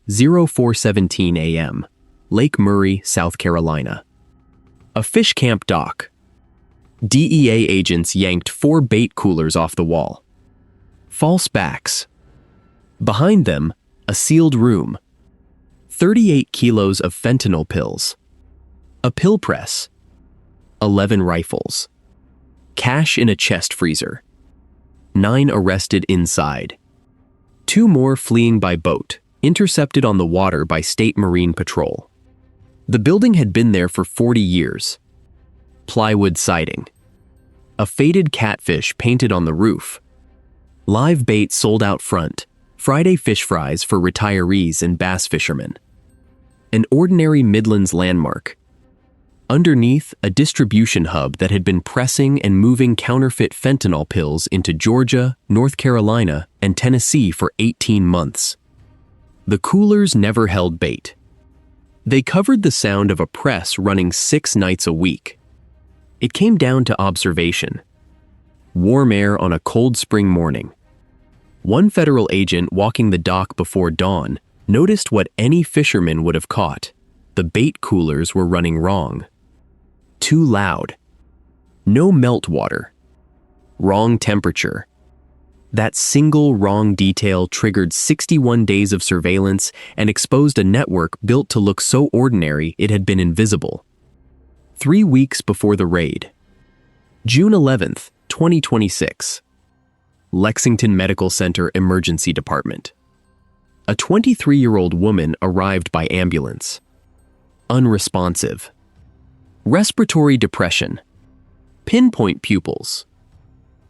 04:17 a.m., Lake Murray, South Carolina. A fish camp dock. DEA agents yanked 4 bait coolers off the wall. False backs. Behind them, a sealed room. 38 kilos of fentanyl pills. A pill press. 11 rifles. Cash in a chest freezer. 9 arrested inside. 2 more fleeing by boat, intercepted on the water by State Marine Patrol. The building had been there for 40 years. Plywood siding. A faded catfish painted on the roof. Live bait sold out front. Friday fish fries for retirees and bass fishermen. An ordinary Midlands landmark. Underneath, a distribution hub that had been pressing and moving counterfeit fentanyl pills into Georgia, North Carolina, and Tennessee for 18 months. The coolers never held bait. They covered the sound of a press running 6 nights a week. It came down to observation. Warm air on a cold spring morning. One federal agent walking the dock before dawn noticed what any fisherman would have caught. The bait coolers were running wrong. Too loud. No meltwater. Wrong temperature. That single wrong detail triggered 61 days of surveillance and exposed a network built to look so ordinary it had been invisible. 3 weeks before the raid. June 11th, 2026. Lexington Medical Center Emergency Department. A 23-year-old woman arrived by ambulance. Unresponsive. Respiratory depression. Pinpoint pupils.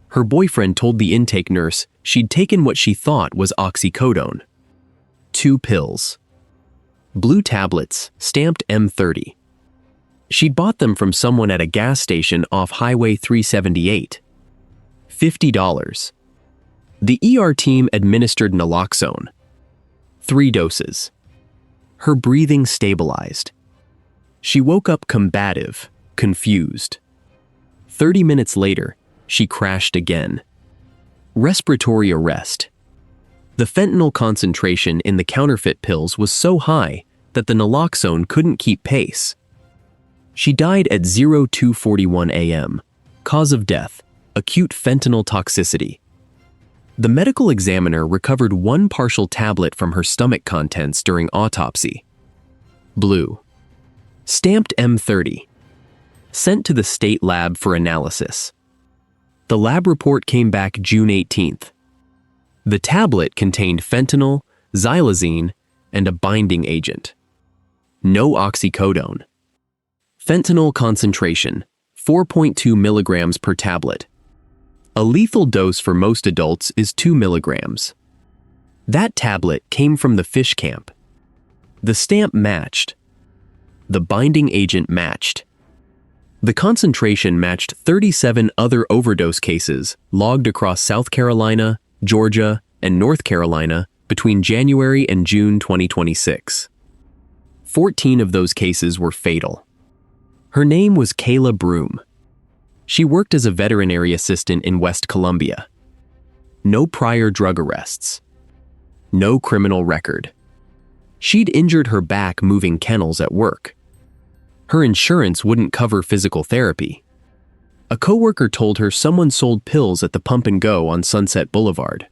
Her boyfriend told the intake nurse she'd taken what she thought was oxycodone. 2 pills. Blue tablets, stamped M30. She'd bought them from someone at a gas station off Highway 378. $50. The ER team administered naloxone. 3 doses. Her breathing stabilized. She woke up combative, confused. 30 minutes later, she crashed again. Respiratory arrest. The fentanyl concentration in the counterfeit pills was so high that the naloxone couldn't keep pace. She died at 02:41 a.m. Cause of death, acute fentanyl toxicity. The medical examiner recovered 1 partial tablet from her stomach contents during autopsy. Blue. Stamped M30. Sent to the state lab for analysis. The lab report came back June 18th. The tablet contained fentanyl, xylazine, and a binding agent. No oxycodone. Fentanyl concentration, 4.2 milligrams per tablet. A lethal dose for most adults is 2 milligrams. That tablet came from the fish camp. The stamp matched. The binding agent matched. The concentration matched 37 other overdose cases logged across South Carolina, Georgia, and North Carolina between January and June 2026. 14 of those cases were fatal. Her name was Kayla Broom. She worked as a veterinary assistant in West Columbia. No prior drug arrests. No criminal record. She'd injured her back moving kennels at work. Her insurance wouldn't cover physical therapy. A coworker told her someone sold pills at the Pump and Go on Sunset Boulevard.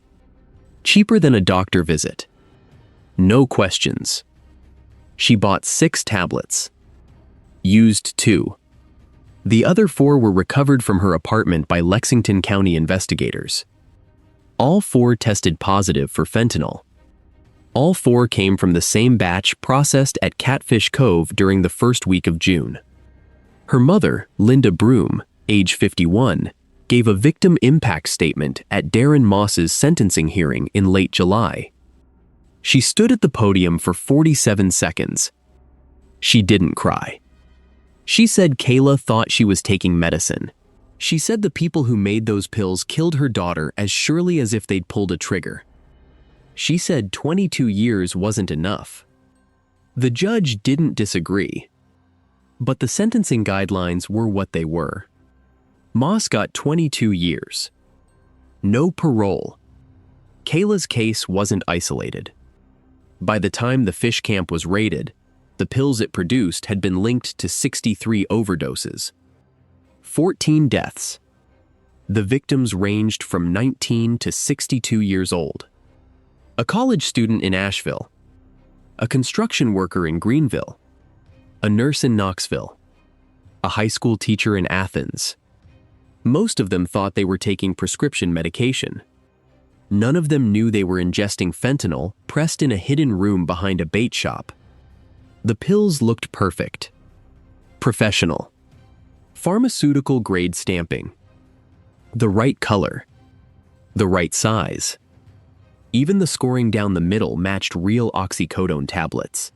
Cheaper than a doctor visit. No questions. She bought 6 tablets. Used 2. The other 4 were recovered from her apartment by Lexington County investigators. All 4 tested positive for fentanyl. All 4 came from the same batch processed at Catfish Cove during the first week of June. Her mother, Linda Broom, age 51, gave a victim impact statement at Darren Moss's sentencing hearing in late July. She stood at the podium for 47 seconds. She didn't cry. She said Kayla thought she was taking medicine. She said the people who made those pills killed her daughter as surely as if they'd pulled a trigger. She said 22 years wasn't enough. The judge didn't disagree. But the sentencing guidelines were what they were. Moss got 22 years. No parole. Kayla's case wasn't isolated. By the time the fish camp was raided, the pills it produced had been linked to 63 overdoses. 14 deaths. The victims ranged from 19 to 62 years old. A college student in Asheville, a construction worker in Greenville, a nurse in Knoxville, a high school teacher in Athens. Most of them thought they were taking prescription medication. None of them knew they were ingesting fentanyl pressed in a hidden room behind a bait shop. The pills looked perfect. Professional. Pharmaceutical-grade stamping. The right color. The right size. Even the scoring down the middle matched real oxycodone tablets.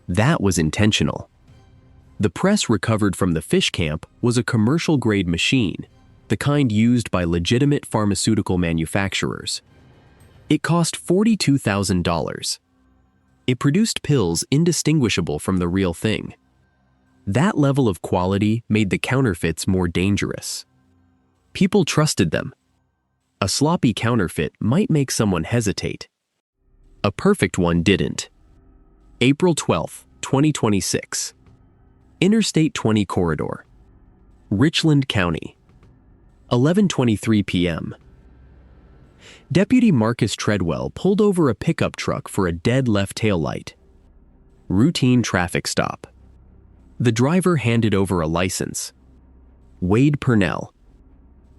That was intentional. The press recovered from the fish camp was a commercial-grade machine, the kind used by legitimate pharmaceutical manufacturers. It cost $42,000. It produced pills indistinguishable from the real thing. That level of quality made the counterfeits more dangerous. People trusted them. A sloppy counterfeit might make someone hesitate. A perfect one didn't. April 12, 2026. Interstate 20 corridor. Richland County. 11:23 p.m. Deputy Marcus Treadwell pulled over a pickup truck for a dead left taillight. Routine traffic stop. The driver handed over a license. Wade Purnell,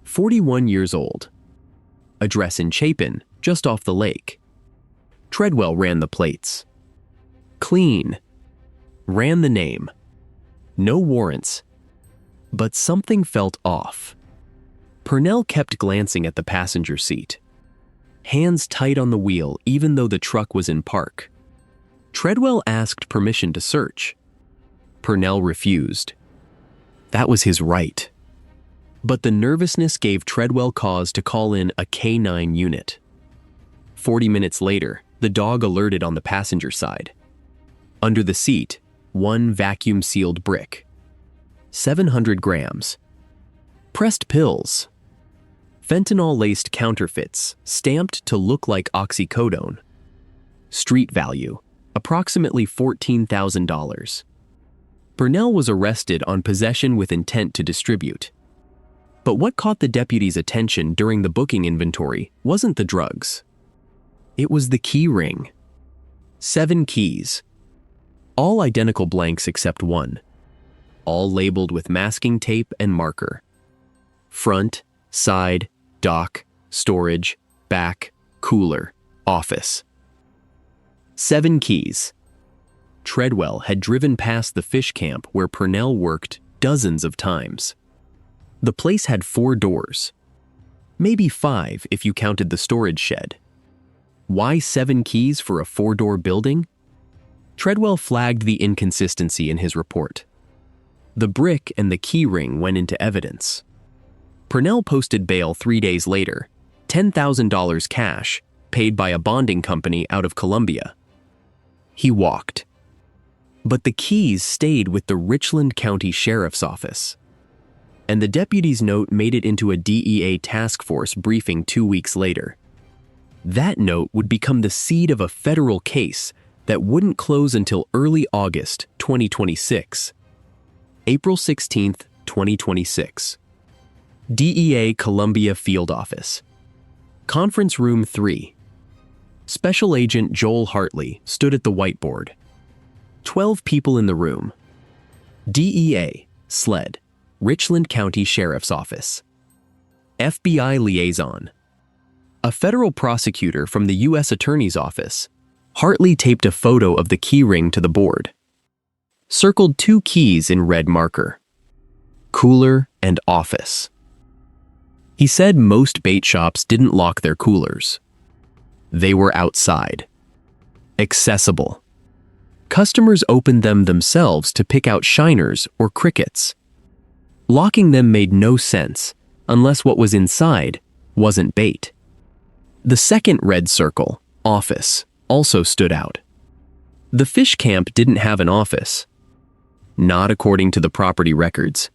41 years old. Address in Chapin, just off the lake. Treadwell ran the plates. Clean. Ran the name. No warrants. But something felt off. Purnell kept glancing at the passenger seat. Hands tight on the wheel even though the truck was in park. Treadwell asked permission to search. Purnell refused. That was his right. But the nervousness gave Treadwell cause to call in a K-9 unit. 40 minutes later, the dog alerted on the passenger side. Under the seat, one vacuum-sealed brick. 700 grams. Pressed pills. Fentanyl-laced counterfeits, stamped to look like oxycodone. Street value, approximately $14,000. Purnell was arrested on possession with intent to distribute. But what caught the deputy's attention during the booking inventory wasn't the drugs. It was the key ring. 7 keys. All identical blanks except one. All labeled with masking tape and marker. Front, side, dock, storage, back, cooler, office. 7 keys. Treadwell had driven past the fish camp where Purnell worked dozens of times. The place had 4 doors. Maybe 5 if you counted the storage shed. Why 7 keys for a 4-door building? Treadwell flagged the inconsistency in his report. The brick and the key ring went into evidence. Purnell posted bail 3 days later, $10,000 cash, paid by a bonding company out of Columbia. He walked. But the keys stayed with the Richland County Sheriff's Office. And the deputy's note made it into a DEA task force briefing 2 weeks later. That note would become the seed of a federal case that wouldn't close until early August 2026. April 16, 2026. DEA Columbia Field Office. Conference Room 3. Special Agent Joel Hartley stood at the whiteboard. 12 people in the room. DEA, SLED, Richland County Sheriff's Office. FBI Liaison. A federal prosecutor from the U.S. Attorney's Office. Hartley taped a photo of the key ring to the board. Circled 2 keys in red marker. Cooler and office. He said most bait shops didn't lock their coolers. They were outside. Accessible. Customers opened them themselves to pick out shiners or crickets. Locking them made no sense unless what was inside wasn't bait. The second red circle, office, also stood out. The fish camp didn't have an office. Not according to the property records.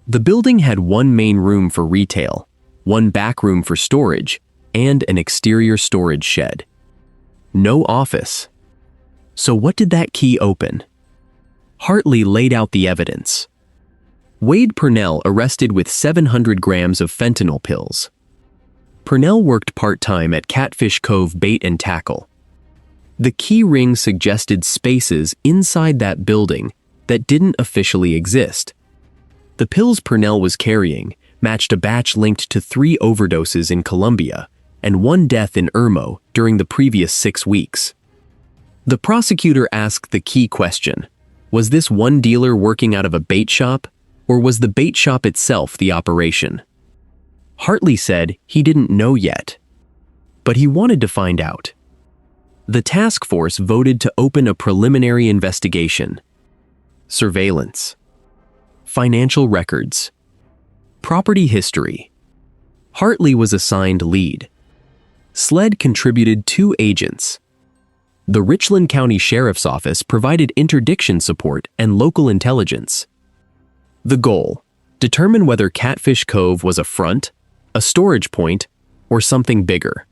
The building had 1 main room for retail, 1 back room for storage, and an exterior storage shed. No office, So what did that key open? Hartley laid out the evidence. Wade Purnell arrested with 700 grams of fentanyl pills. Purnell worked part-time at Catfish Cove Bait and Tackle. The key ring suggested spaces inside that building that didn't officially exist. The pills Purnell was carrying matched a batch linked to 3 overdoses in Colombia and 1 death in Irmo during the previous 6 weeks. The prosecutor asked the key question: was this one dealer working out of a bait shop, or was the bait shop itself the operation? Hartley said he didn't know yet, but he wanted to find out. The task force voted to open a preliminary investigation. Surveillance, financial records, property history. Hartley was assigned lead. SLED contributed 2 agents. The Richland County Sheriff's Office provided interdiction support and local intelligence. The goal: determine whether Catfish Cove was a front, a storage point, or something bigger.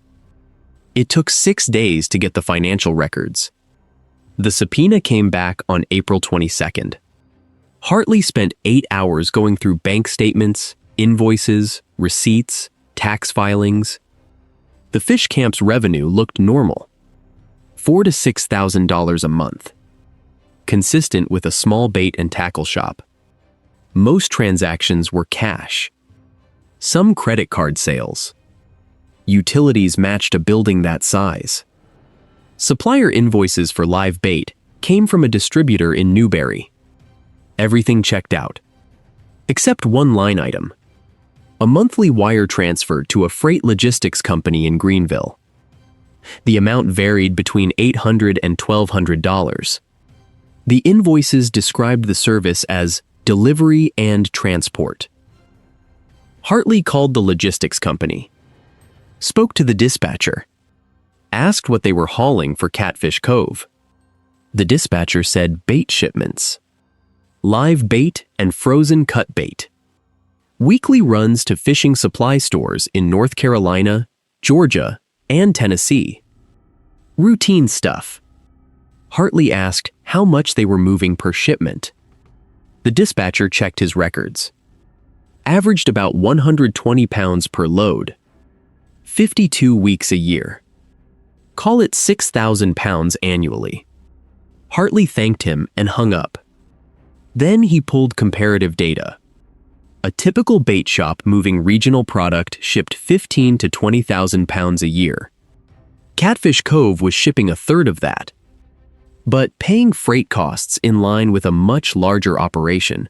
It took 6 days to get the financial records. The subpoena came back on April 22nd. Hartley spent 8 hours going through bank statements, invoices, receipts, tax filings. The fish camp's revenue looked normal: $4,000 to $6,000 a month, consistent with a small bait and tackle shop. Most transactions were cash. Some credit card sales. Utilities matched a building that size. Supplier invoices for live bait came from a distributor in Newberry. Everything checked out, except one line item: a monthly wire transfer to a freight logistics company in Greenville. The amount varied between $800 and $1,200. The invoices described the service as delivery and transport. Hartley called the logistics company, spoke to the dispatcher, asked what they were hauling for Catfish Cove. The dispatcher said bait shipments, live bait and frozen cut bait. Weekly runs to fishing supply stores in North Carolina, Georgia, and Tennessee. Routine stuff. Hartley asked how much they were moving per shipment. The dispatcher checked his records. Averaged about 120 pounds per load. 52 weeks a year. Call it 6,000 pounds annually. Hartley thanked him and hung up. Then he pulled comparative data. A typical bait shop moving regional product shipped 15,000 to 20,000 pounds a year. Catfish Cove was shipping a third of that, but paying freight costs in line with a much larger operation.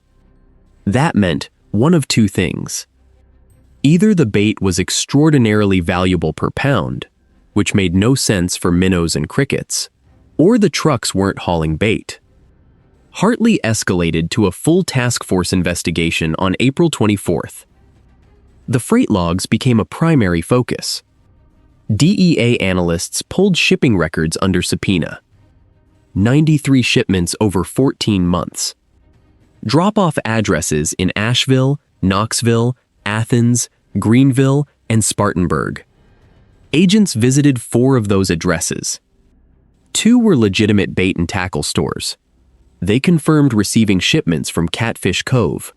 That meant one of 2 things. Either the bait was extraordinarily valuable per pound, which made no sense for minnows and crickets, or the trucks weren't hauling bait. Hartley escalated to a full task force investigation on April 24th. The freight logs became a primary focus. DEA analysts pulled shipping records under subpoena. 93 shipments over 14 months. Drop-off addresses in Asheville, Knoxville, Athens, Greenville, and Spartanburg. Agents visited 4 of those addresses. 2 were legitimate bait and tackle stores. They confirmed receiving shipments from Catfish Cove.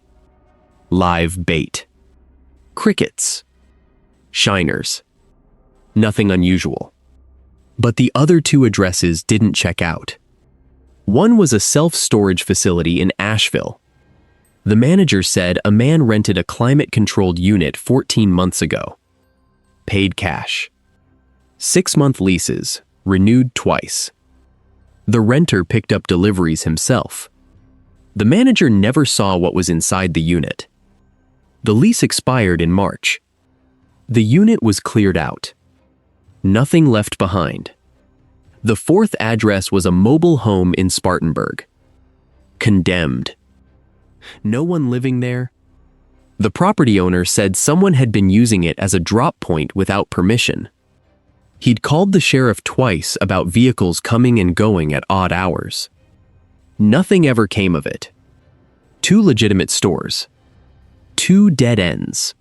Live bait. Crickets. Shiners. Nothing unusual. But the other 2 addresses didn't check out. One was a self-storage facility in Asheville. The manager said a man rented a climate-controlled unit 14 months ago. Paid cash. 6-month leases, renewed twice. The renter picked up deliveries himself. The manager never saw what was inside the unit. The lease expired in March. The unit was cleared out. Nothing left behind. The 4th address was a mobile home in Spartanburg. Condemned. No one living there. The property owner said someone had been using it as a drop point without permission. He'd called the sheriff twice about vehicles coming and going at odd hours. Nothing ever came of it. 2 legitimate stores. 2 dead ends.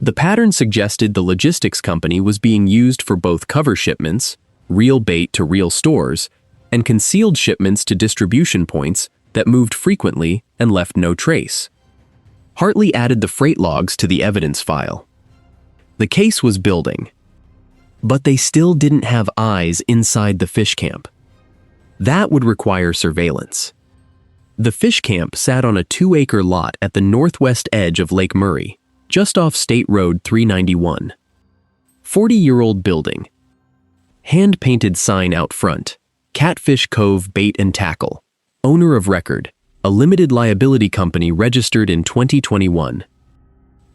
The pattern suggested the logistics company was being used for both cover shipments, real bait to real stores, and concealed shipments to distribution points that moved frequently and left no trace. Hartley added the freight logs to the evidence file. The case was building, but they still didn't have eyes inside the fish camp. That would require surveillance. The fish camp sat on a 2-acre lot at the northwest edge of Lake Murray, just off State Road 391. 40-year-old building. Hand-painted sign out front. Catfish Cove Bait and Tackle. Owner of record. A limited liability company registered in 2021.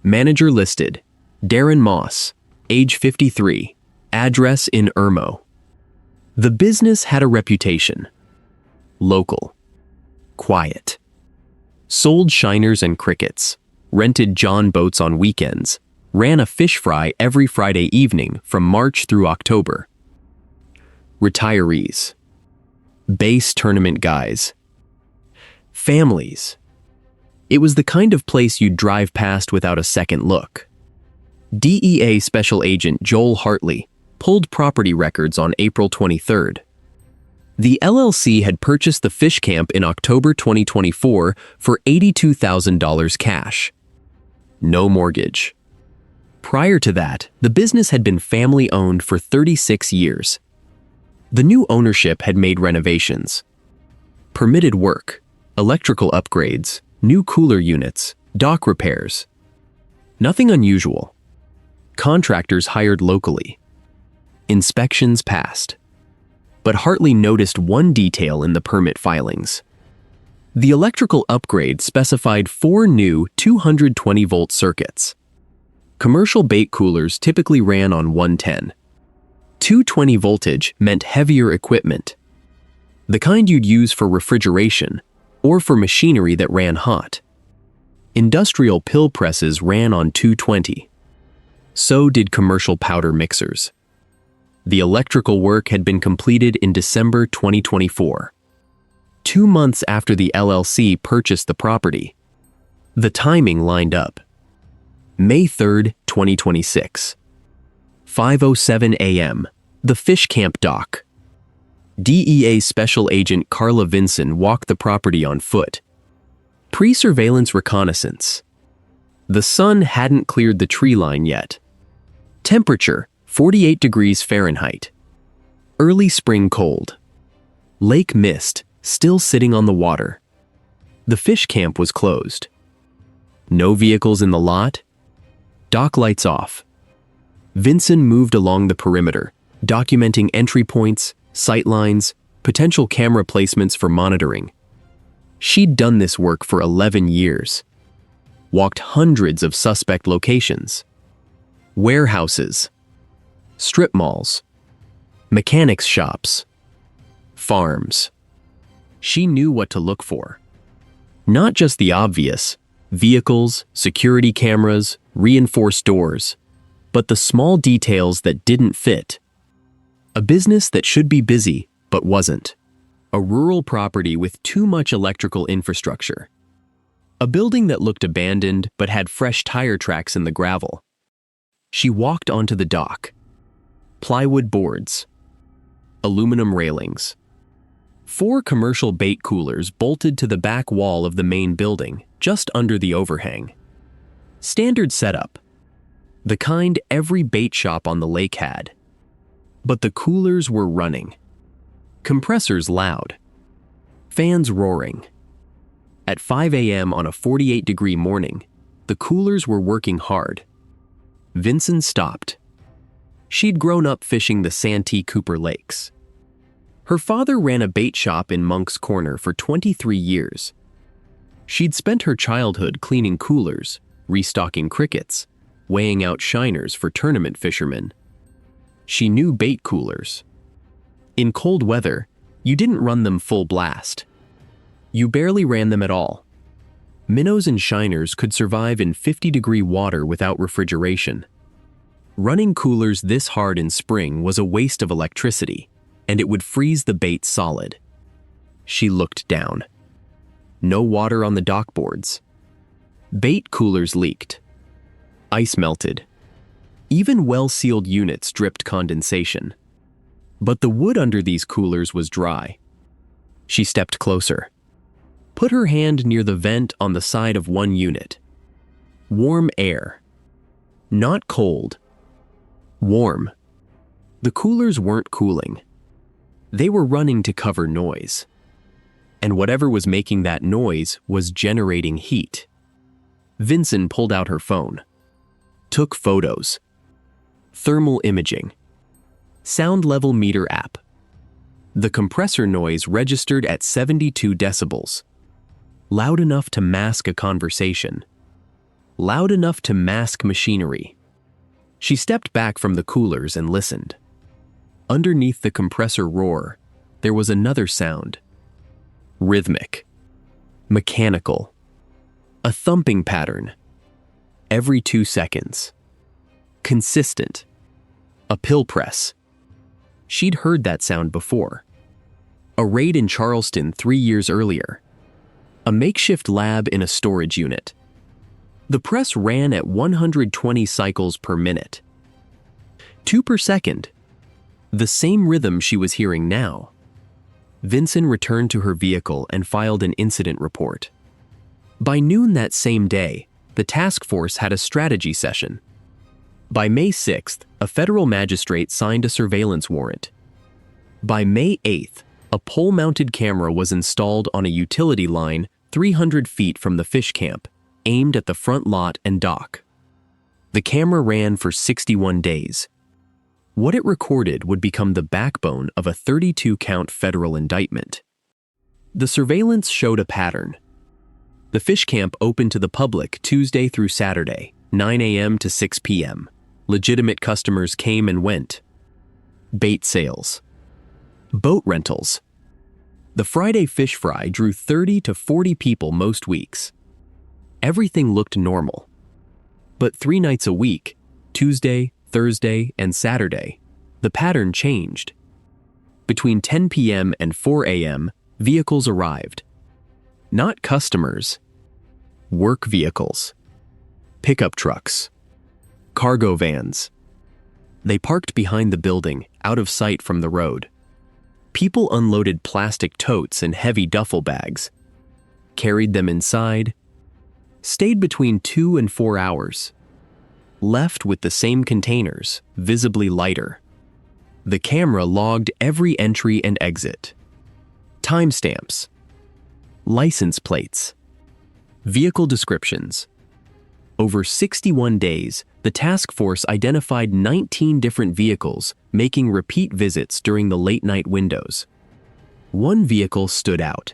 Manager listed. Darren Moss. Age 53. Address in Irmo. The business had a reputation. Local. Quiet. Sold shiners and crickets. Rented John boats on weekends. Ran a fish fry every Friday evening from March through October. Retirees. Base tournament guys. Families. It was the kind of place you'd drive past without a second look. DEA Special Agent Joel Hartley pulled property records on April 23rd. The LLC had purchased the fish camp in October 2024 for $82,000 cash. No mortgage. Prior to that, the business had been family-owned for 36 years. The new ownership had made renovations. Permitted work, electrical upgrades, new cooler units, dock repairs. Nothing unusual. Contractors hired locally. Inspections passed. But Hartley noticed one detail in the permit filings. The electrical upgrade specified 4 new 220-volt circuits. Commercial bait coolers typically ran on 110. 220 voltage meant heavier equipment, the kind you'd use for refrigeration or for machinery that ran hot. Industrial pill presses ran on 220. So did commercial powder mixers. The electrical work had been completed in December 2024, 2 months after the LLC purchased the property. The timing lined up. May 3, 2026. 5:07 a.m. The fish camp dock. DEA Special Agent Carla Vinson walked the property on foot. Pre-surveillance reconnaissance. The sun hadn't cleared the tree line yet. Temperature, 48 degrees Fahrenheit. Early spring cold. Lake mist, still sitting on the water. The fish camp was closed. No vehicles in the lot. Dock lights off. Vinson moved along the perimeter, documenting entry points, sight lines, potential camera placements for monitoring. She'd done this work for 11 years. Walked hundreds of suspect locations. Warehouses. Strip malls. Mechanics shops. Farms. She knew what to look for. Not just the obvious, vehicles, security cameras, reinforced doors, but the small details that didn't fit. A business that should be busy, but wasn't. A rural property with too much electrical infrastructure. A building that looked abandoned, but had fresh tire tracks in the gravel. She walked onto the dock. Plywood boards. Aluminum railings. 4 commercial bait coolers bolted to the back wall of the main building, just under the overhang. Standard setup. The kind every bait shop on the lake had. But the coolers were running. Compressors loud. Fans roaring. At 5 a.m. on a 48-degree morning, the coolers were working hard. Vinson stopped. She'd grown up fishing the Santee Cooper Lakes. Her father ran a bait shop in Monk's Corner for 23 years. She'd spent her childhood cleaning coolers, restocking crickets, weighing out shiners for tournament fishermen. She knew bait coolers. In cold weather, you didn't run them full blast. You barely ran them at all. Minnows and shiners could survive in 50-degree water without refrigeration. Running coolers this hard in spring was a waste of electricity, and it would freeze the bait solid. She looked down. No water on the dock boards. Bait coolers leaked. Ice melted. Even well-sealed units dripped condensation. But the wood under these coolers was dry, She stepped closer. Put her hand near the vent on the side of one unit. Warm air. Not cold. Warm. The coolers weren't cooling. They were running to cover noise. And whatever was making that noise was generating heat. Vincent pulled out her phone. Took photos. Thermal imaging. Sound level meter app. The compressor noise registered at 72 decibels. Loud enough to mask a conversation. Loud enough to mask machinery. She stepped back from the coolers and listened. Underneath the compressor roar, there was another sound. Rhythmic. Mechanical. A thumping pattern. Every 2 seconds. Consistent. A pill press. She'd heard that sound before. A raid in Charleston 3 years earlier. A makeshift lab in a storage unit. The press ran at 120 cycles per minute. 2 per second. The same rhythm she was hearing now. Vincent returned to her vehicle and filed an incident report. By noon that same day, the task force had a strategy session. By May 6th, a federal magistrate signed a surveillance warrant. By May 8th, a pole-mounted camera was installed on a utility line 300 feet from the fish camp, aimed at the front lot and dock. The camera ran for 61 days. What it recorded would become the backbone of a 32-count federal indictment. The surveillance showed a pattern. The fish camp opened to the public Tuesday through Saturday, 9 a.m. to 6 p.m. Legitimate customers came and went. Bait sales. Boat rentals. The Friday fish fry drew 30 to 40 people most weeks. Everything looked normal. But 3 nights a week, Tuesday, Thursday, and Saturday, the pattern changed. Between 10 p.m. and 4 a.m., vehicles arrived. Not customers. Work vehicles. Pickup trucks. Cargo vans. They parked behind the building, out of sight from the road. People unloaded plastic totes and heavy duffel bags, carried them inside, stayed between 2 and 4 hours, left with the same containers, visibly lighter. The camera logged every entry and exit. Timestamps. License plates. Vehicle descriptions. Over 61 days, the task force identified 19 different vehicles, making repeat visits during the late-night windows. One vehicle stood out.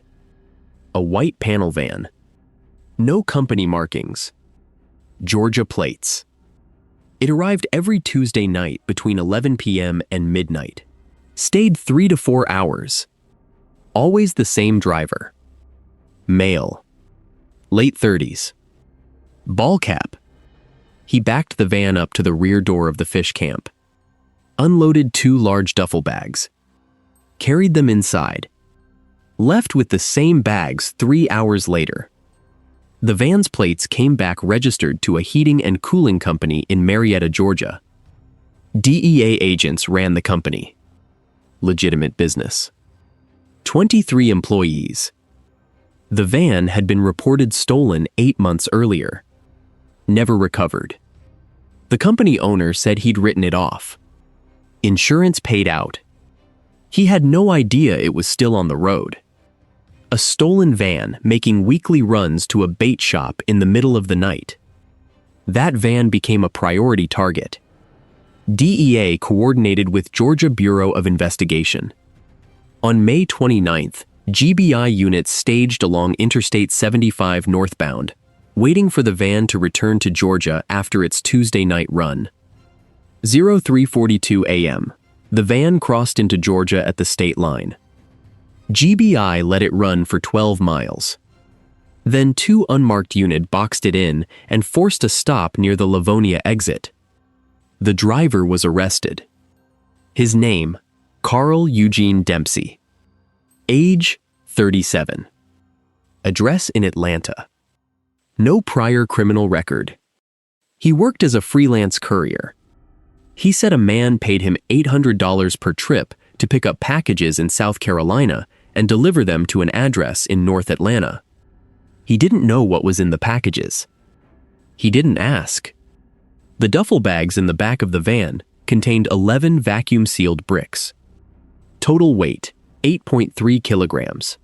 A white panel van. No company markings. Georgia plates. It arrived every Tuesday night between 11 p.m. and midnight. Stayed 3 to 4 hours. Always the same driver. Male. Late 30s. Ball cap. He backed the van up to the rear door of the fish camp. Unloaded 2 large duffel bags. Carried them inside. Left with the same bags 3 hours later. The van's plates came back registered to a heating and cooling company in Marietta, Georgia. DEA agents ran the company. Legitimate business. 23 employees. The van had been reported stolen 8 months earlier. Never recovered. The company owner said he'd written it off. Insurance paid out. He had no idea it was still on the road. A stolen van making weekly runs to a bait shop in the middle of the night. That van became a priority target. DEA coordinated with Georgia Bureau of Investigation. On May 29th, GBI units staged along Interstate 75 northbound, waiting for the van to return to Georgia after its Tuesday night run. 03:42 a.m. The van crossed into Georgia at the state line. GBI let it run for 12 miles. Then 2 unmarked units boxed it in and forced a stop near the Livonia exit. The driver was arrested. His name, Carl Eugene Dempsey. Age, 37. Address in Atlanta. No prior criminal record. He worked as a freelance courier. He said a man paid him $800 per trip to pick up packages in South Carolina and deliver them to an address in North Atlanta. He didn't know what was in the packages. He didn't ask. The duffel bags in the back of the van contained 11 vacuum-sealed bricks. Total weight, 8.3 kilograms.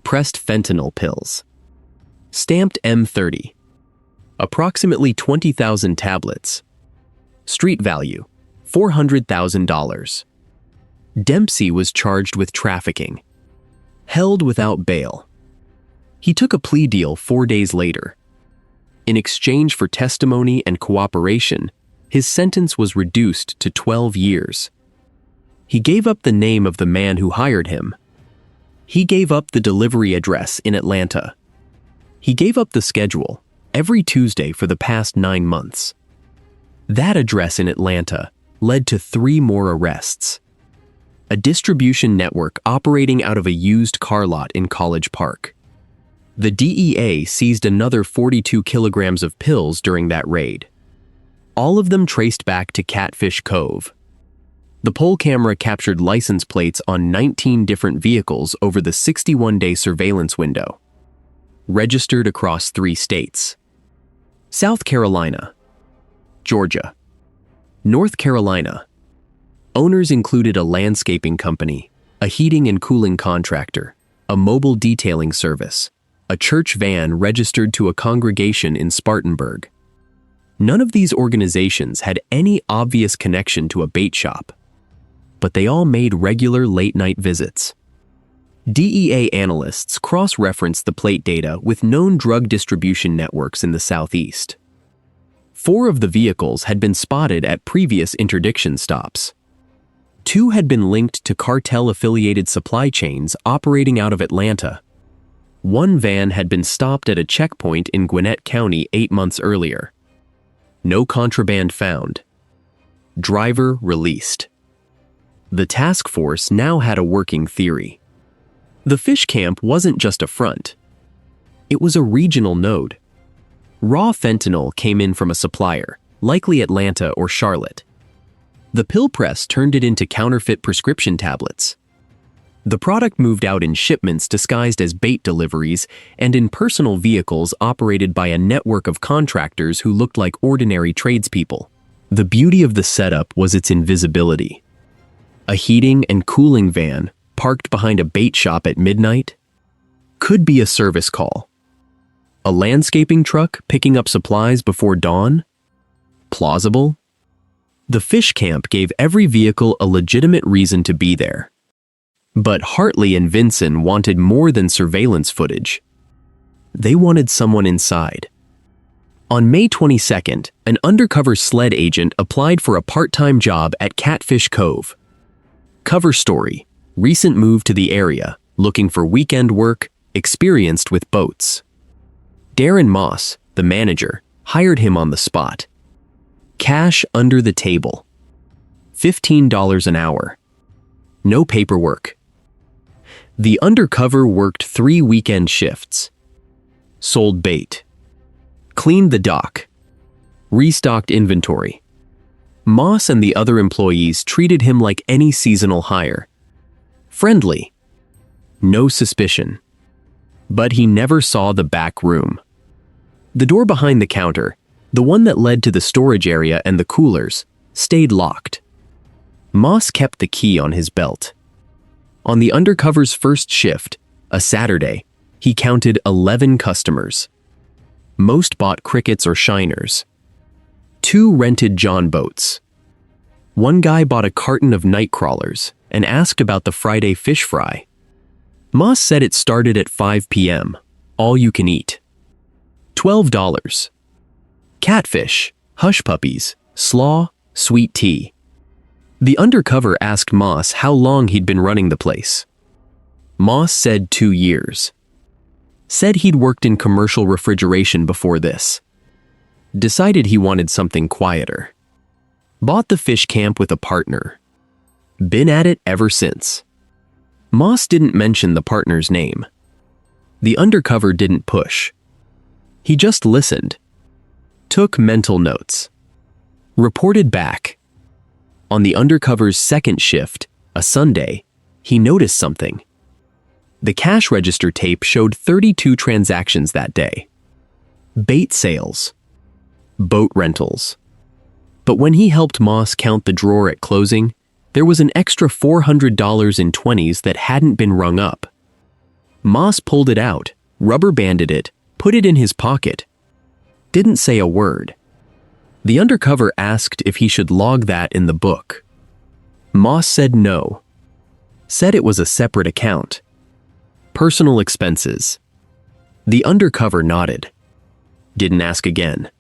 Pressed fentanyl pills. Stamped M30. Approximately 20,000 tablets. Street value, $400,000. Dempsey was charged with trafficking. Held without bail. He took a plea deal 4 days later. In exchange for testimony and cooperation, his sentence was reduced to 12 years. He gave up the name of the man who hired him. He gave up the delivery address in Atlanta. He gave up the schedule, every Tuesday for the past 9 months. That address in Atlanta led to 3 more arrests. A distribution network operating out of a used car lot in College Park. The DEA seized another 42 kilograms of pills during that raid. All of them traced back to Catfish Cove. The poll camera captured license plates on 19 different vehicles over the 61-day surveillance window. Registered across 3 states. South Carolina, Georgia, North Carolina. Owners included a landscaping company, a heating and cooling contractor, a mobile detailing service, a church van registered to a congregation in Spartanburg. None of these organizations had any obvious connection to a bait shop, but they all made regular late-night visits. DEA analysts cross-referenced the plate data with known drug distribution networks in the Southeast. 4 of the vehicles had been spotted at previous interdiction stops. 2 had been linked to cartel-affiliated supply chains operating out of Atlanta. 1 van had been stopped at a checkpoint in Gwinnett County 8 months earlier. No contraband found. Driver released. The task force now had a working theory. The fish camp wasn't just a front. It was a regional node. Raw fentanyl came in from a supplier, likely Atlanta or Charlotte. The pill press turned it into counterfeit prescription tablets. The product moved out in shipments disguised as bait deliveries and in personal vehicles operated by a network of contractors who looked like ordinary tradespeople. The beauty of the setup was its invisibility. A heating and cooling van parked behind a bait shop at midnight could be a service call. A landscaping truck picking up supplies before dawn? Plausible. The fish camp gave every vehicle a legitimate reason to be there. But Hartley and Vinson wanted more than surveillance footage. They wanted someone inside. On May 22nd, an undercover SLED agent applied for a part-time job at Catfish Cove. Cover story: recent move to the area, looking for weekend work, experienced with boats. Darren Moss, the manager, hired him on the spot. Cash under the table. $15 an hour. No paperwork. The undercover worked 3 weekend shifts. Sold bait. Cleaned the dock. Restocked inventory. Moss and the other employees treated him like any seasonal hire. Friendly. No suspicion. But he never saw the back room. The door behind the counter, the one that led to the storage area and the coolers, stayed locked. Moss kept the key on his belt. On the undercover's first shift, a Saturday, he counted 11 customers. Most bought crickets or shiners. 2 rented John boats. 1 guy bought a carton of night crawlers and asked about the Friday fish fry. Moss said it started at 5 p.m., all you can eat. $12. Catfish, hush puppies, slaw, sweet tea. The undercover asked Moss how long he'd been running the place. Moss said 2 years. Said he'd worked in commercial refrigeration before this. Decided he wanted something quieter. Bought the fish camp with a partner. Been at it ever since. Moss didn't mention the partner's name. The undercover didn't push. He just listened. Took mental notes. Reported back. On the undercover's second shift, a Sunday, he noticed something. The cash register tape showed 32 transactions that day. Bait sales. Boat rentals. But when he helped Moss count the drawer at closing, there was an extra $400 in 20s that hadn't been rung up. Moss pulled it out, rubber-banded it, put it in his pocket. Didn't say a word. The undercover asked if he should log that in the book. Moss said no. Said it was a separate account. Personal expenses. The undercover nodded. Didn't ask again.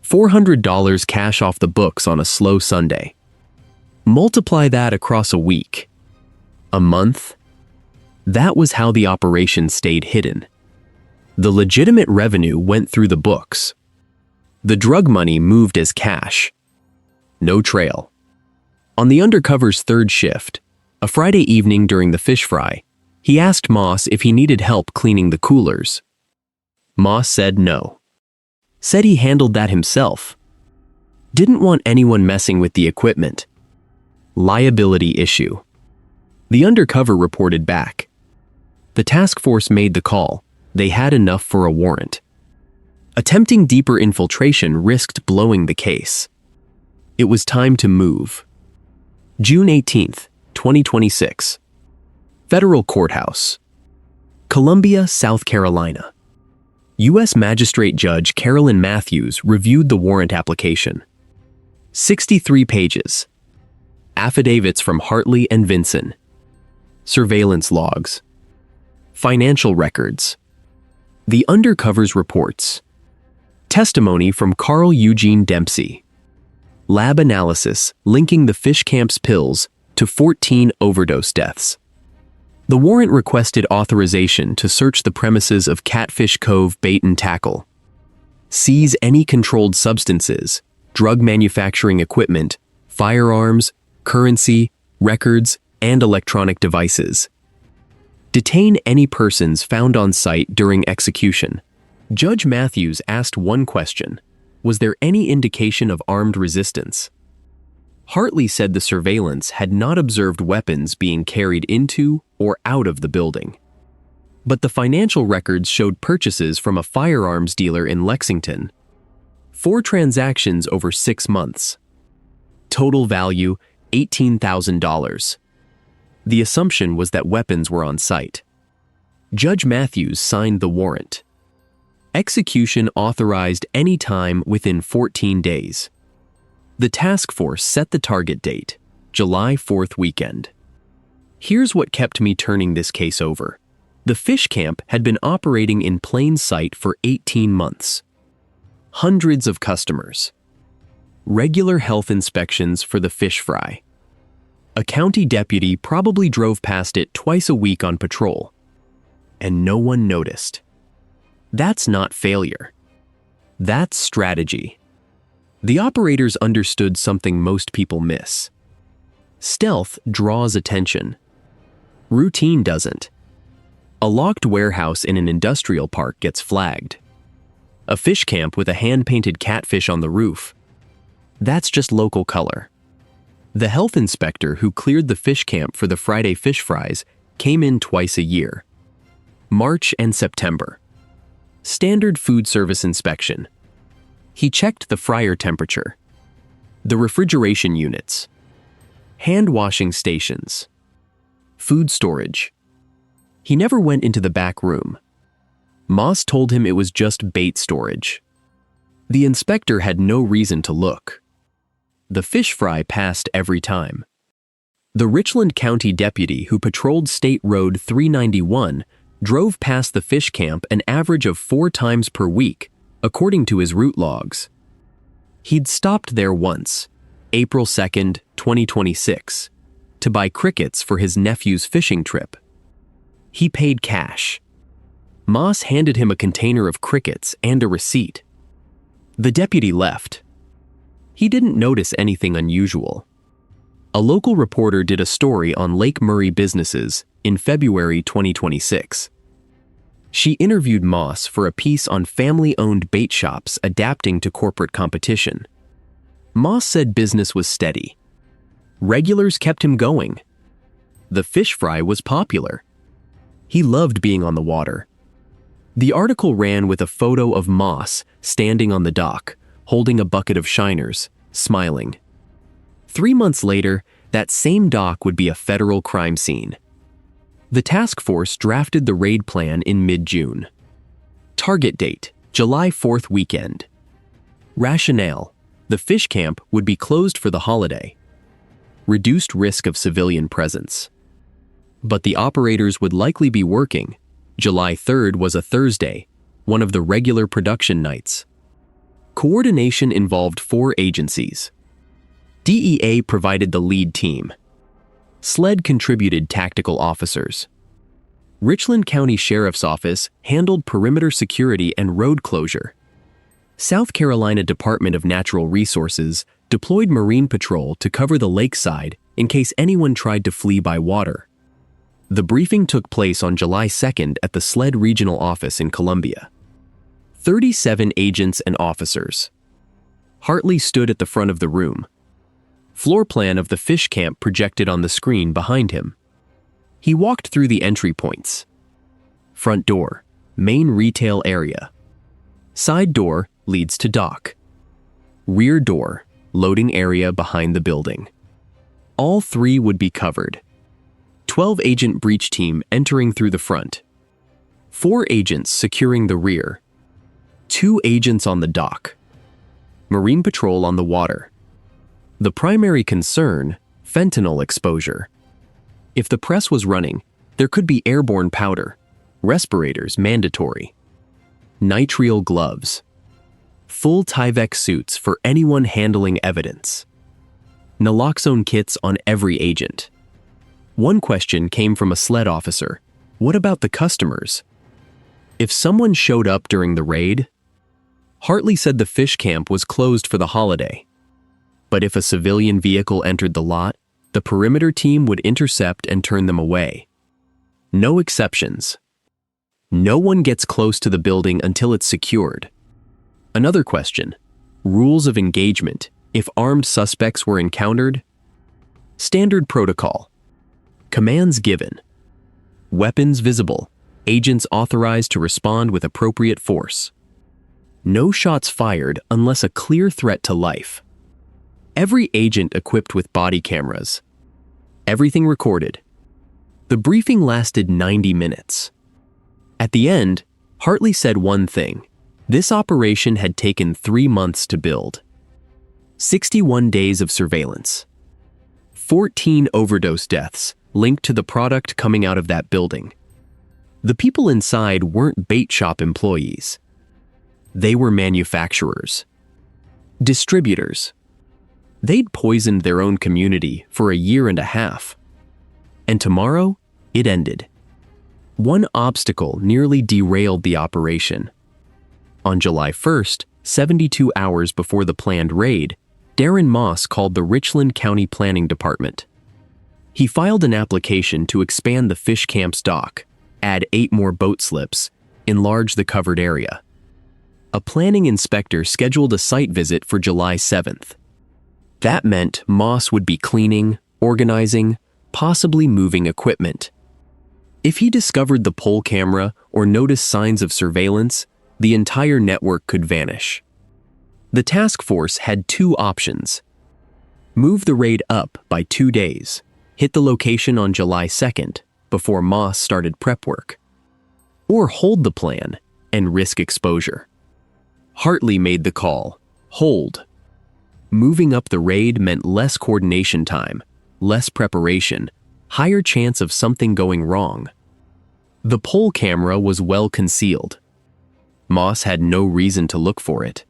$400 cash off the books on a slow Sunday. Multiply that across a week. A month. That was how the operation stayed hidden. The legitimate revenue went through the books. The drug money moved as cash. No trail. On the undercover's third shift, a Friday evening during the fish fry, he asked Moss if he needed help cleaning the coolers. Moss said no. Said he handled that himself. Didn't want anyone messing with the equipment. Liability issue. The undercover reported back. The task force made the call. They had enough for a warrant. Attempting deeper infiltration risked blowing the case. It was time to move. June 18, 2026. Federal Courthouse. Columbia, South Carolina. U.S. Magistrate Judge Carolyn Matthews reviewed the warrant application. 63 pages. Affidavits from Hartley and Vinson. Surveillance logs. Financial records. The undercover's reports. Testimony from Carl Eugene Dempsey. Lab analysis linking the fish camp's pills to 14 overdose deaths. The warrant requested authorization to search the premises of Catfish Cove Bait and Tackle. Seize any controlled substances, drug manufacturing equipment, firearms, currency, records, and electronic devices. Detain any persons found on site during execution. Judge Matthews asked one question: was there any indication of armed resistance? Hartley said the surveillance had not observed weapons being carried into or out of the building. But the financial records showed purchases from a firearms dealer in Lexington. 4 transactions over 6 months. Total value, $18,000. The assumption was that weapons were on site. Judge Matthews signed the warrant. Execution authorized any time within 14 days. The task force set the target date, July 4th weekend. Here's what kept me turning this case over. The fish camp had been operating in plain sight for 18 months. Hundreds of customers. Regular health inspections for the fish fry. A county deputy probably drove past it twice a week on patrol. And no one noticed. That's not failure. That's strategy. The operators understood something most people miss. Stealth draws attention. Routine doesn't. A locked warehouse in an industrial park gets flagged. A fish camp with a hand-painted catfish on the roof. That's just local color. The health inspector who cleared the fish camp for the Friday fish fries came in twice a year. March and September. Standard food service inspection. He checked the fryer temperature, the refrigeration units, hand washing stations, food storage. He never went into the back room. Moss told him it was just bait storage. The inspector had no reason to look. The fish fry passed every time. The Richland County deputy who patrolled State Road 391 drove past the fish camp an average of 4 times per week, according to his route logs. He'd stopped there once, April 2nd, 2026, to buy crickets for his nephew's fishing trip. He paid cash. Moss handed him a container of crickets and a receipt. The deputy left. He didn't notice anything unusual. A local reporter did a story on Lake Murray businesses in February 2026. She interviewed Moss for a piece on family-owned bait shops adapting to corporate competition. Moss said business was steady. Regulars kept him going. The fish fry was popular. He loved being on the water. The article ran with a photo of Moss standing on the dock, holding a bucket of shiners, smiling. 3 months later, that same dock would be a federal crime scene. The task force drafted the raid plan in mid-June. Target date, July 4th weekend. Rationale: the fish camp would be closed for the holiday. Reduced risk of civilian presence. But the operators would likely be working. July 3rd was a Thursday, one of the regular production nights. Coordination involved 4 agencies. DEA provided the lead team. SLED contributed tactical officers. Richland County Sheriff's Office handled perimeter security and road closure. South Carolina Department of Natural Resources deployed Marine Patrol to cover the lakeside in case anyone tried to flee by water. The briefing took place on July 2nd at the SLED Regional Office in Columbia. 37 agents and officers. Hartley stood at the front of the room. Floor plan of the fish camp projected on the screen behind him. He walked through the entry points. Front door, main retail area. Side door leads to dock. Rear door, loading area behind the building. All 3 would be covered. 12-agent breach team entering through the front. 4 agents securing the rear. 2 agents on the dock. Marine Patrol on the water. The primary concern, fentanyl exposure. If the press was running, there could be airborne powder. Respirators mandatory. Nitrile gloves. Full Tyvek suits for anyone handling evidence. Naloxone kits on every agent. One question came from a SLED officer. What about the customers? If someone showed up during the raid? Hartley said the fish camp was closed for the holiday. But if a civilian vehicle entered the lot, the perimeter team would intercept and turn them away. No exceptions. No one gets close to the building until it's secured. Another question. Rules of engagement if armed suspects were encountered? Standard protocol. Commands given. Weapons visible. Agents authorized to respond with appropriate force. No shots fired unless a clear threat to life. Every agent equipped with body cameras. Everything recorded. The briefing lasted 90 minutes. At the end, Hartley said one thing. This operation had taken 3 months to build. 61 days of surveillance. 14 overdose deaths linked to the product coming out of that building. The people inside weren't bait shop employees. They were manufacturers. Distributors. They'd poisoned their own community for a year and a half. And tomorrow, it ended. One obstacle nearly derailed the operation. On July 1st, 72 hours before the planned raid, Darren Moss called the Richland County Planning Department. He filed an application to expand the fish camp's dock, add 8 more boat slips, enlarge the covered area. A planning inspector scheduled a site visit for July 7th. That meant Moss would be cleaning, organizing, possibly moving equipment. If he discovered the pole camera or noticed signs of surveillance, the entire network could vanish. The task force had 2 options. Move the raid up by 2 days, hit the location on July 2nd, before Moss started prep work. Or hold the plan and risk exposure. Hartley made the call. Hold. Moving up the raid meant less coordination time, less preparation, higher chance of something going wrong. The pole camera was well concealed. Moss had no reason to look for it.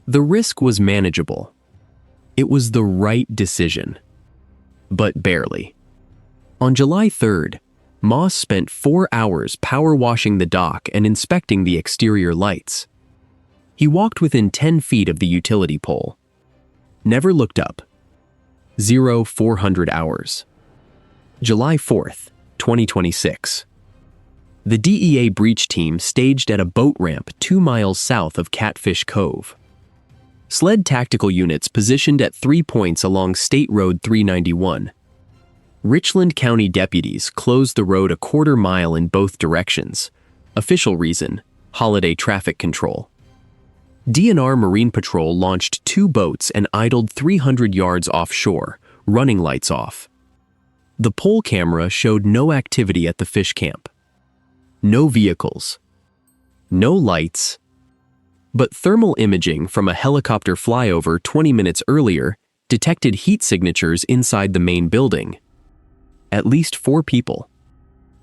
The risk was manageable. It was the right decision. But barely. On July 3rd, Moss spent 4 hours power washing the dock and inspecting the exterior lights. He walked within 10 feet of the utility pole. Never looked up. 400 hours. July 4th, 2026. The DEA breach team staged at a boat ramp 2 miles south of Catfish Cove. SLED tactical units positioned at 3 points along State Road 391. Richland County deputies closed the road a quarter-mile in both directions. Official reason: holiday traffic control. DNR Marine Patrol launched 2 boats and idled 300 yards offshore, running lights off. The pole camera showed no activity at the fish camp. No vehicles. No lights. But thermal imaging from a helicopter flyover 20 minutes earlier detected heat signatures inside the main building. At least 4 people.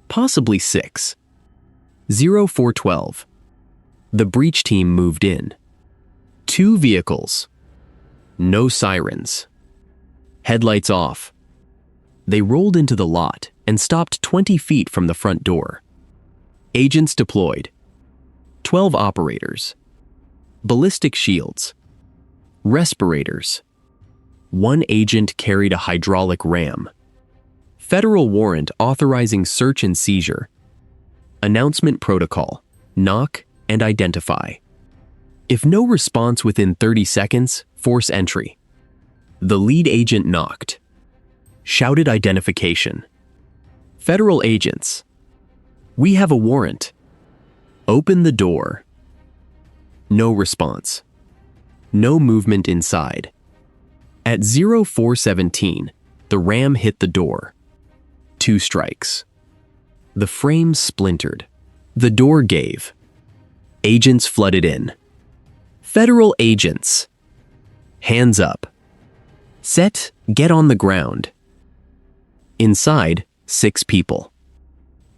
Possibly 6. 0412. The breach team moved in. 2 vehicles. No sirens. Headlights off. They rolled into the lot and stopped 20 feet from the front door. Agents deployed. 12 operators. Ballistic shields. Respirators. 1 agent carried a hydraulic ram. Federal warrant authorizing search and seizure. Announcement protocol: knock and identify. If no response within 30 seconds, force entry. The lead agent knocked. Shouted identification. Federal agents: "We have a warrant. Open the door." No response. No movement inside. At 0417, the ram hit the door. 2 strikes. The frame splintered. The door gave. Agents flooded in. Federal agents. Hands up. Set, get on the ground. Inside, 6 people.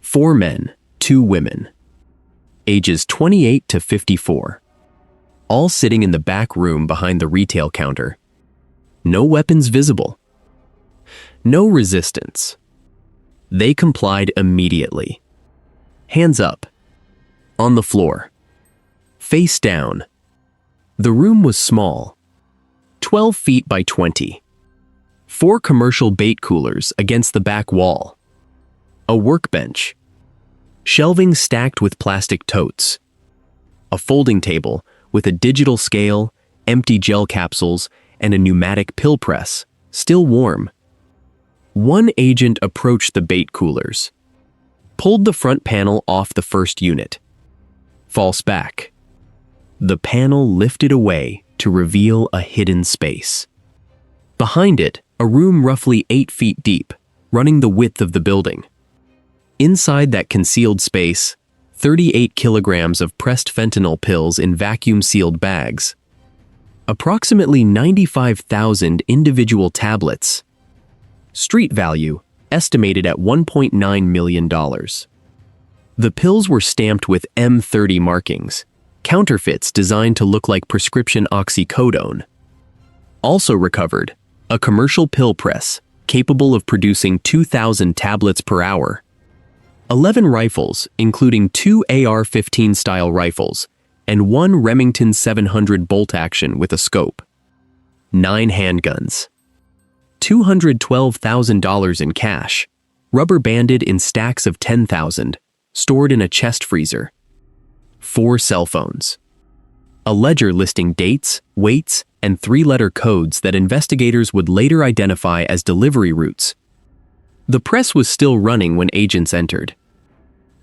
4 men, 2 women. Ages 28 to 54. All sitting in the back room behind the retail counter. No weapons visible. No resistance. They complied immediately. Hands up. On the floor. Face down. The room was small. 12 feet by 20. 4 commercial bait coolers against the back wall. A workbench. Shelving stacked with plastic totes. A folding table with a digital scale, empty gel capsules, and a pneumatic pill press, still warm. 1 agent approached the bait coolers. Pulled the front panel off the first unit. False back. The panel lifted away to reveal a hidden space. Behind it, a room roughly 8 feet deep, running the width of the building. Inside that concealed space, 38 kilograms of pressed fentanyl pills in vacuum-sealed bags. Approximately 95,000 individual tablets. Street value estimated at $1.9 million. The pills were stamped with M30 markings, counterfeits designed to look like prescription oxycodone. Also recovered, a commercial pill press capable of producing 2,000 tablets per hour. 11 rifles, including 2 AR-15 style rifles, and 1 Remington 700 bolt-action with a scope. 9 handguns. $212,000 in cash, rubber banded in stacks of 10,000, stored in a chest freezer. 4 cell phones. A ledger listing dates, weights, and 3-letter codes that investigators would later identify as delivery routes. The press was still running when agents entered.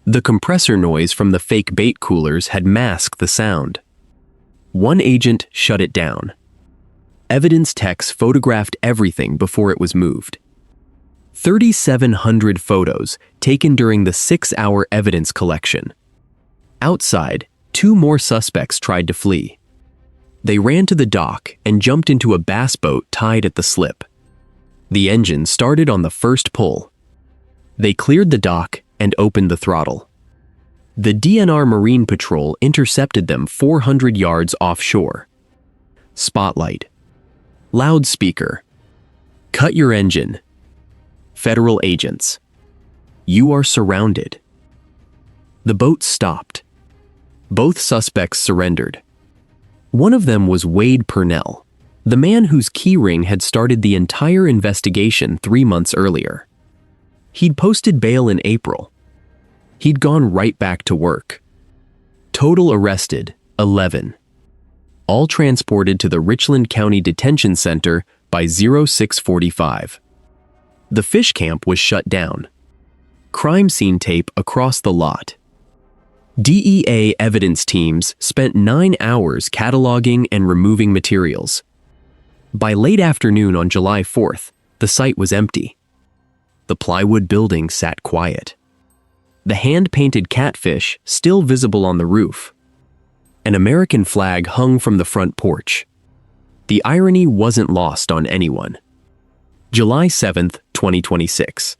The compressor noise from the fake bait coolers had masked the sound. 1 agent shut it down. Evidence techs photographed everything before it was moved. 3,700 photos taken during the 6-hour evidence collection. Outside, 2 more suspects tried to flee. They ran to the dock and jumped into a bass boat tied at the slip. The engine started on the first pull. They cleared the dock and opened the throttle. The DNR Marine Patrol intercepted them 400 yards offshore. Spotlight. Loudspeaker. Cut your engine. Federal agents. You are surrounded. The boat stopped. Both suspects surrendered. One of them was Wade Purnell, the man whose keyring had started the entire investigation 3 months earlier. He'd posted bail in April. He'd gone right back to work. Total arrested, 11. All transported to the Richland County Detention Center by 0645. The fish camp was shut down. Crime scene tape across the lot. DEA evidence teams spent 9 hours cataloging and removing materials. By late afternoon on July 4th, the site was empty. The plywood building sat quiet. The hand-painted catfish still visible on the roof. An American flag hung from the front porch. The irony wasn't lost on anyone. July 7th, 2026.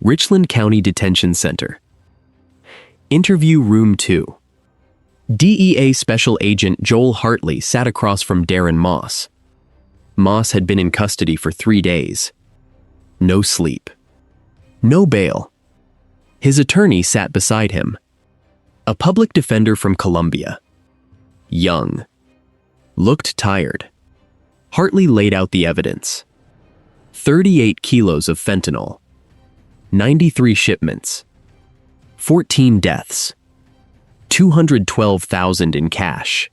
Richland County Detention Center. Interview Room 2. DEA Special Agent Joel Hartley sat across from Darren Moss. Moss had been in custody for 3 days. No sleep. No bail. His attorney sat beside him. A public defender from Columbia. Young. Looked tired. Hartley laid out the evidence. 38 kilos of fentanyl. 93 shipments. 14 deaths. $212,000 in cash.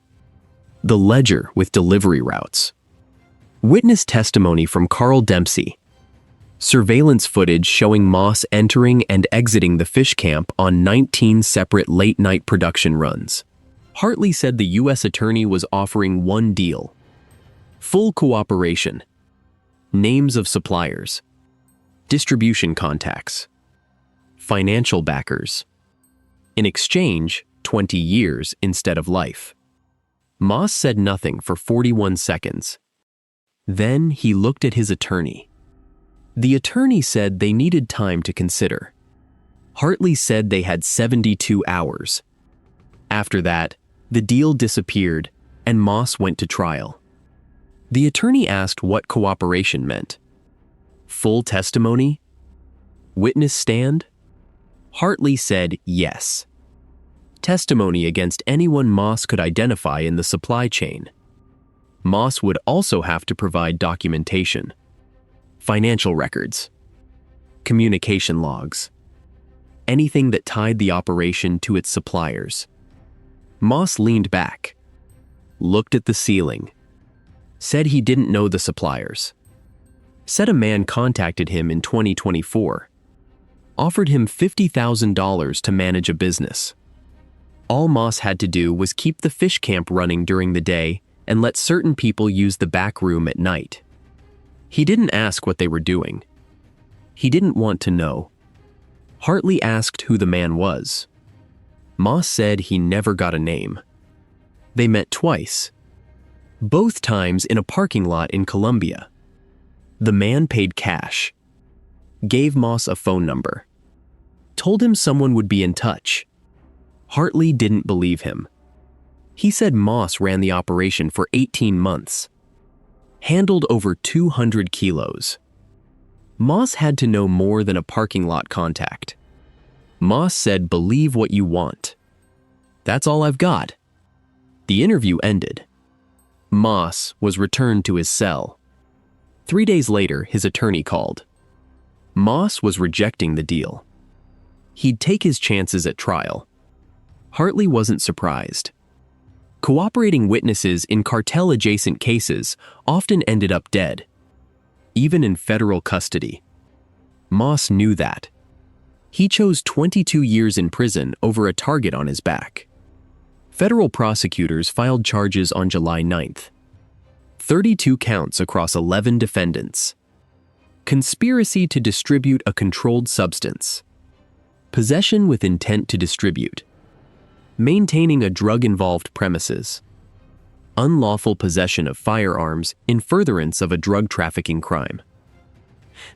The ledger with delivery routes. Witness testimony from Carl Dempsey. Surveillance footage showing Moss entering and exiting the fish camp on 19 separate late-night production runs. Hartley said the U.S. attorney was offering one deal. Full cooperation. Names of suppliers. Distribution contacts. Financial backers. In exchange, 20 years instead of life. Moss said nothing for 41 seconds. Then he looked at his attorney. The attorney said they needed time to consider. Hartley said they had 72 hours. After that, the deal disappeared and Moss went to trial. The attorney asked what cooperation meant. Full testimony? Witness stand? Hartley said yes. Testimony against anyone Moss could identify in the supply chain. Moss would also have to provide documentation. Financial records. Communication logs. Anything that tied the operation to its suppliers. Moss leaned back, looked at the ceiling, said he didn't know the suppliers. Said a man contacted him in 2024. Offered him $50,000 to manage a business. All Moss had to do was keep the fish camp running during the day and let certain people use the back room at night. He didn't ask what they were doing. He didn't want to know. Hartley asked who the man was. Moss said he never got a name. They met twice. Both times in a parking lot in Columbia. The man paid cash. Gave Moss a phone number. Told him someone would be in touch. Hartley didn't believe him. He said Moss ran the operation for 18 months. Handled over 200 kilos. Moss had to know more than a parking lot contact. Moss said, "Believe what you want." That's all I've got. The interview ended. Moss was returned to his cell. 3 days later, his attorney called. Moss was rejecting the deal. He'd take his chances at trial. Hartley wasn't surprised. Cooperating witnesses in cartel-adjacent cases often ended up dead, even in federal custody. Moss knew that. He chose 22 years in prison over a target on his back. Federal prosecutors filed charges on July 9th. 32 counts across 11 defendants. Conspiracy to distribute a controlled substance. Possession with intent to distribute. Maintaining a drug-involved premises. Unlawful possession of firearms in furtherance of a drug trafficking crime.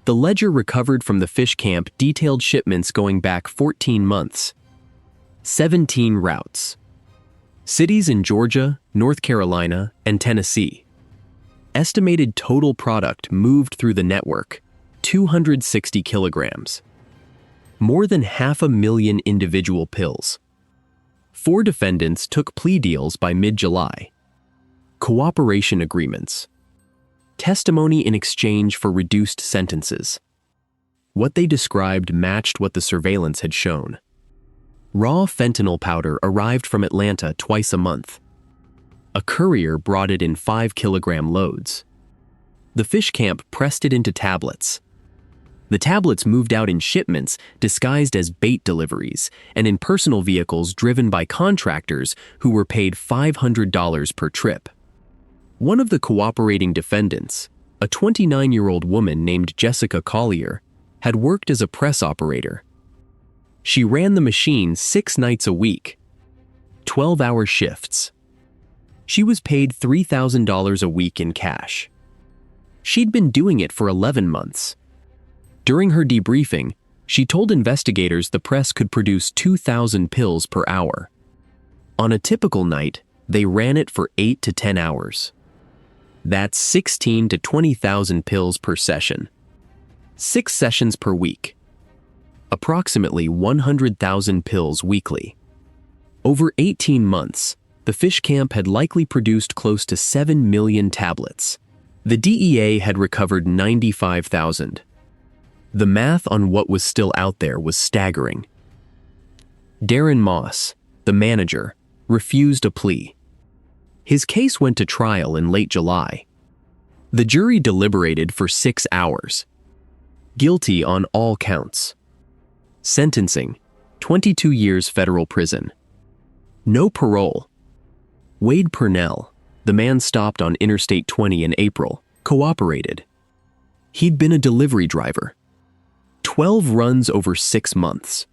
The ledger recovered from the fish camp detailed shipments going back 14 months. 17 routes. Cities in Georgia, North Carolina, and Tennessee. Estimated total product moved through the network, 260 kilograms. More than 500,000 individual pills. 4 defendants took plea deals by mid-July. Cooperation agreements. Testimony in exchange for reduced sentences. What they described matched what the surveillance had shown. Raw fentanyl powder arrived from Atlanta twice a month. A courier brought it in 5-kilogram loads. The fish camp pressed it into tablets. The tablets moved out in shipments disguised as bait deliveries and in personal vehicles driven by contractors who were paid $500 per trip. One of the cooperating defendants, a 29-year-old woman named Jessica Collier, had worked as a press operator. She ran the machine 6 nights a week, 12-hour shifts. She was paid $3,000 a week in cash. She'd been doing it for 11 months. During her debriefing, she told investigators the press could produce 2,000 pills per hour. On a typical night, they ran it for 8 to 10 hours. That's 16 to 20,000 pills per session. 6 sessions per week. Approximately 100,000 pills weekly. Over 18 months, the fish camp had likely produced close to 7 million tablets. The DEA had recovered 95,000. The math on what was still out there was staggering. Darren Moss, the manager, refused a plea. His case went to trial in late July. The jury deliberated for 6 hours. Guilty on all counts. Sentencing, 22 years federal prison. No parole. Wade Purnell, the man stopped on Interstate 20 in April, cooperated. He'd been a delivery driver. 12 runs over 6 months.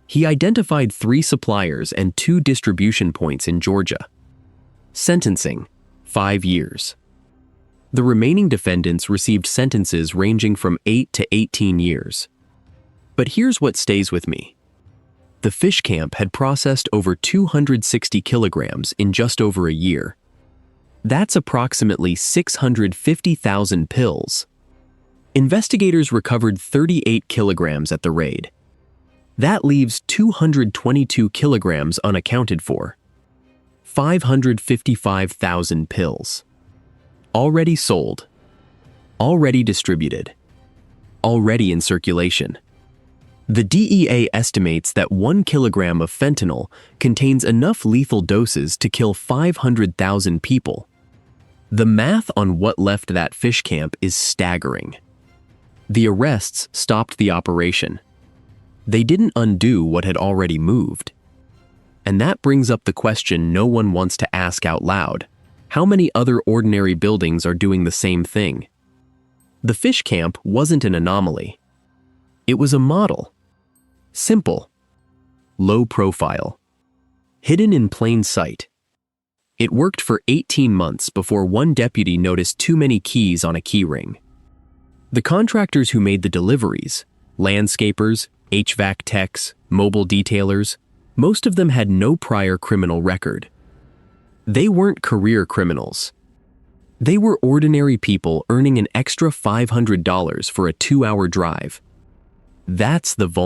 He identified 3 suppliers and 2 distribution points in Georgia. Sentencing, 5 years. The remaining defendants received sentences ranging from 8 to 18 years. But here's what stays with me. The fish camp had processed over 260 kilograms in just over a year. That's approximately 650,000 pills. Investigators recovered 38 kilograms at the raid. That leaves 222 kilograms unaccounted for. 555,000 pills. Already sold. Already distributed. Already in circulation. The DEA estimates that 1 kilogram of fentanyl contains enough lethal doses to kill 500,000 people. The math on what left that fish camp is staggering. The arrests stopped the operation. They didn't undo what had already moved. And that brings up the question no one wants to ask out loud. How many other ordinary buildings are doing the same thing? The fish camp wasn't an anomaly. It was a model. Simple. Low profile. Hidden in plain sight. It worked for 18 months before one deputy noticed too many keys on a key ring. The contractors who made the deliveries, landscapers, HVAC techs, mobile detailers, most of them had no prior criminal record. They weren't career criminals. They were ordinary people earning an extra $500 for a 2-hour drive. That's the vulnerability.